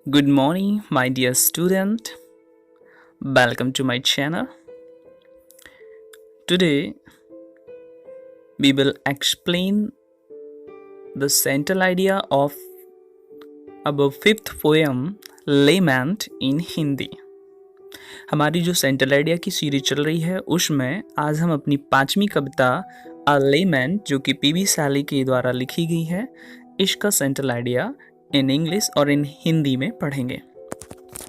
Good morning, my dear student. Welcome to my channel. Today, we will explain the central idea of our fifth poem, Lament in Hindi. हमारी जो central idea की series चल रही है उसमें आज हम अपनी 5वीं कविता अ लेमेंट जो कि पीबी सैली के द्वारा लिखी गई है, इसका सेंट्रल आइडिया इन इंग्लिश और इन हिंदी में पढ़ेंगे।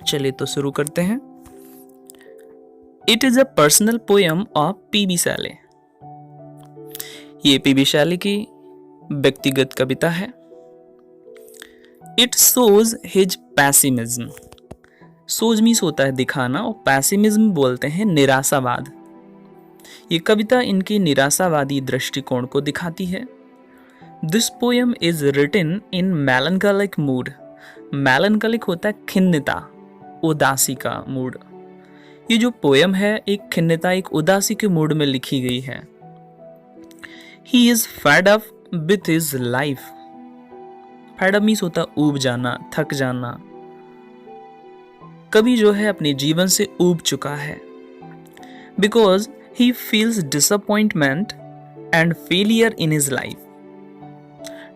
चलिए तो शुरू करते हैं। It is a personal poem of PB Shelley. ये पीबी सैले की व्यक्तिगत कविता है। It shows his pessimism. Shows means होता है दिखाना और पैसिमिज्म बोलते हैं निराशावाद। ये कविता इनकी निराशावादी दृष्टिकोण को दिखाती है। This poem is written in melancholic mood. Melancholic होता है खिन्नता, उदासी का मूड। ये जो पोयम है एक खिन्नता, एक उदासी के मूड में लिखी गई है। He is fed up with his life. Fed up means होता है ऊब जाना, थक जाना। कवि जो है अपने जीवन से ऊब चुका है। Because he feels disappointment and failure in his life.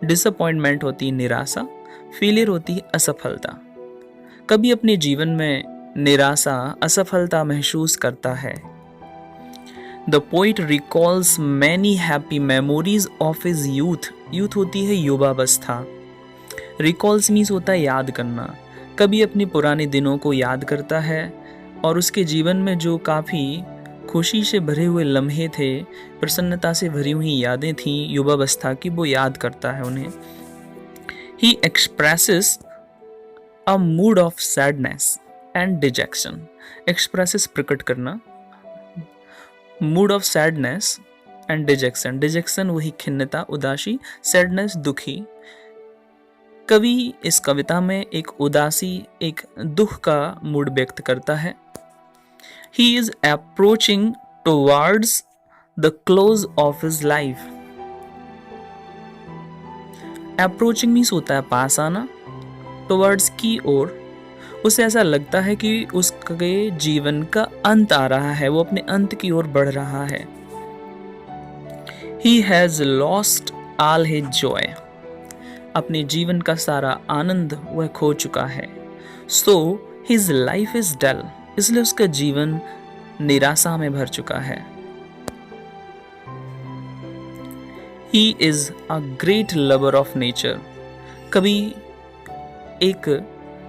Disappointment होती है निराशा, फेलियर होती है असफलता। कभी अपने जीवन में निराशा, असफलता महसूस करता है। The poet recalls many happy memories of his youth. Youth होती है युवावस्था। रिकॉल्स मीन्स होता है याद करना। कभी अपने पुराने दिनों को याद करता है और उसके जीवन में जो काफ़ी खुशी से भरे हुए लम्हे थे, प्रसन्नता से भरी हुई यादें थीं युवावस्था की, वो याद करता है उन्हें। ही expresses a mood off sadness and detection. Expresses प्रकट करना, mood off sadness and detection. Detection वही खिन्नता, उदासी, सैडनेस दुखी। कवि इस कविता में एक उदासी, एक दुख का मूड व्यक्त करता है। He is approaching towards the close of his life. Approaching means होता है पास आना, towards की ओर। उसे ऐसा लगता है कि उसके जीवन का अंत आ रहा है, वो अपने अंत की ओर बढ़ रहा है। He has lost all his joy. अपने जीवन का सारा आनंद वह खो चुका है। So his life is dull. इसलिए उसका जीवन निराशा में भर चुका है। He is a great lover of nature. कवि एक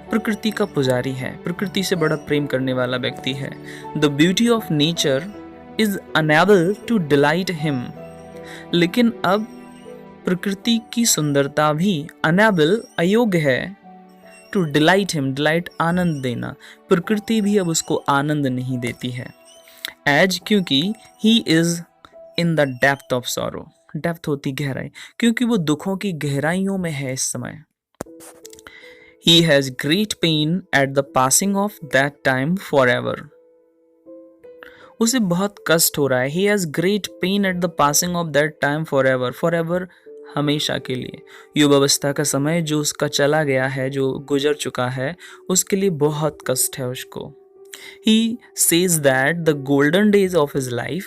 प्रकृति का पुजारी है, प्रकृति से बड़ा प्रेम करने वाला व्यक्ति है। The beauty of nature is unable to delight him. लेकिन अब प्रकृति की सुंदरता भी unable, अयोग्य है, टू डिलाइट हिम। डिलाइट आनंद देना। प्रकृति भी अब उसको आनंद नहीं देती है। एज क्योंकि he is in the depth of sorrow. Depth होती गहराई, क्योंकि वो दुखों की गहराइयों में है इस समय। He has great pen at the passing of that time for ever. उसे बहुत कष्ट हो रहा है। He has great pen at the passing of that time for ever. For ever हमेशा के लिए। युवावस्था का समय जो उसका चला गया है, जो गुजर चुका है, उसके लिए बहुत कष्ट है उसको। He says that the golden days of his life.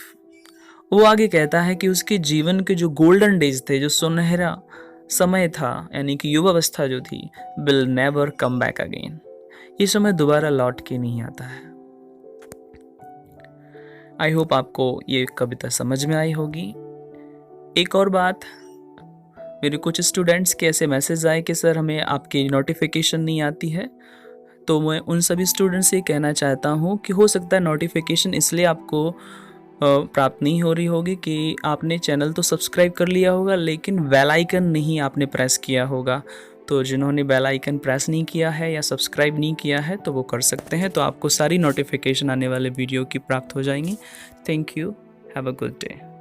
वो आगे कहता है कि उसके जीवन के जो गोल्डन डेज थे, जो सुनहरा समय था, यानी कि युवावस्था जो थी, will never come back again. ये समय दोबारा लौट के नहीं आता है। आई होप आपको ये कविता समझ में आई होगी। एक और बात, मेरे कुछ स्टूडेंट्स के ऐसे मैसेज आए कि सर हमें आपकी नोटिफिकेशन नहीं आती है, तो मैं उन सभी स्टूडेंट्स से कहना चाहता हूँ कि हो सकता है नोटिफिकेशन इसलिए आपको प्राप्त नहीं हो रही होगी कि आपने चैनल तो सब्सक्राइब कर लिया होगा लेकिन बेल आइकन नहीं आपने प्रेस किया होगा। तो जिन्होंने बेल आइकन प्रेस नहीं किया है या सब्सक्राइब नहीं किया है तो वो कर सकते हैं, तो आपको सारी नोटिफिकेशन आने वाले वीडियो की प्राप्त हो जाएंगी। Thank you, have a good day.